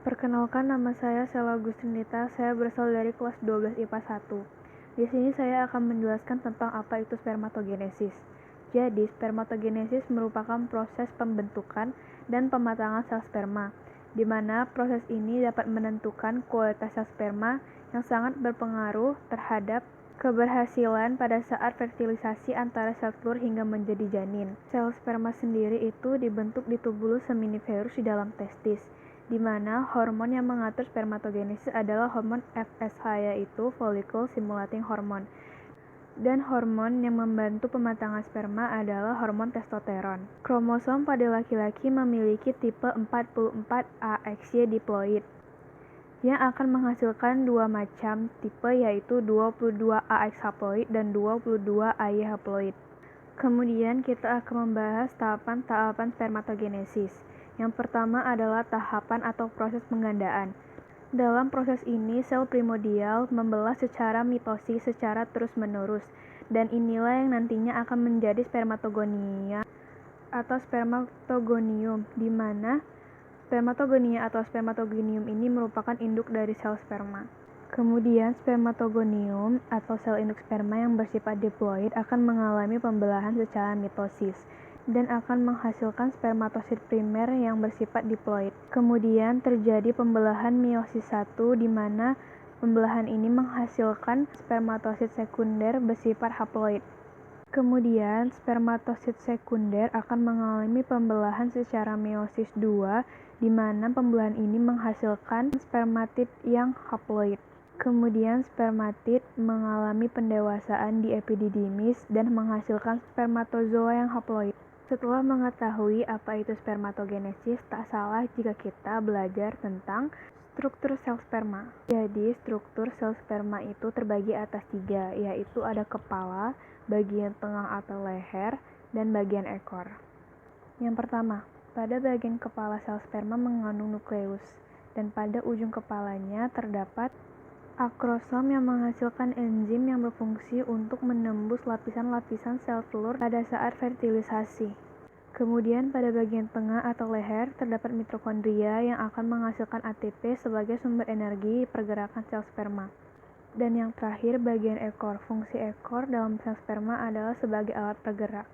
Perkenalkan, nama saya Sela Agustinita. Saya berasal dari kelas 12 IPA 1. Di sini saya akan menjelaskan tentang apa itu spermatogenesis. Jadi, spermatogenesis merupakan proses pembentukan dan pematangan sel sperma, di mana proses ini dapat menentukan kualitas sel sperma yang sangat berpengaruh terhadap keberhasilan pada saat fertilisasi antara sel telur hingga menjadi janin. Sel sperma sendiri itu dibentuk di tubulus seminiferus di dalam testis, di mana hormon yang mengatur spermatogenesis adalah hormon FSH, yaitu follicle stimulating hormone. Dan hormon yang membantu pematangan sperma adalah hormon testosteron. Kromosom pada laki-laki memiliki tipe 44AXY diploid yang akan menghasilkan dua macam tipe, yaitu 22AX haploid dan 22AY haploid. Kemudian kita akan membahas tahapan-tahapan spermatogenesis. Yang pertama adalah tahapan atau proses penggandaan. Dalam proses ini, sel primordial membelah secara mitosis secara terus-menerus, dan inilah yang nantinya akan menjadi spermatogonia atau spermatogonium, di mana spermatogonia atau spermatogonium ini merupakan induk dari sel sperma. Kemudian, spermatogonium atau sel induk sperma yang bersifat diploid akan mengalami pembelahan secara mitosis dan akan menghasilkan spermatosit primer yang bersifat diploid. Kemudian terjadi pembelahan meiosis 1, di mana pembelahan ini menghasilkan spermatosit sekunder bersifat haploid. Kemudian spermatosit sekunder akan mengalami pembelahan secara meiosis 2, di mana pembelahan ini menghasilkan spermatid yang haploid. Kemudian spermatid mengalami pendewasaan di epididymis dan menghasilkan spermatozoa yang haploid. Setelah mengetahui apa itu spermatogenesis, tak salah jika kita belajar tentang struktur sel sperma. Jadi, struktur sel sperma itu terbagi atas 3, yaitu ada kepala, bagian tengah atau leher, dan bagian ekor. Yang pertama, pada bagian kepala sel sperma mengandung nukleus, dan pada ujung kepalanya terdapat akrosom yang menghasilkan enzim yang berfungsi untuk menembus lapisan-lapisan sel telur pada saat fertilisasi. Kemudian pada bagian tengah atau leher terdapat mitokondria yang akan menghasilkan ATP sebagai sumber energi pergerakan sel sperma. Dan yang terakhir, bagian ekor. Fungsi ekor dalam sel sperma adalah sebagai alat pergerak.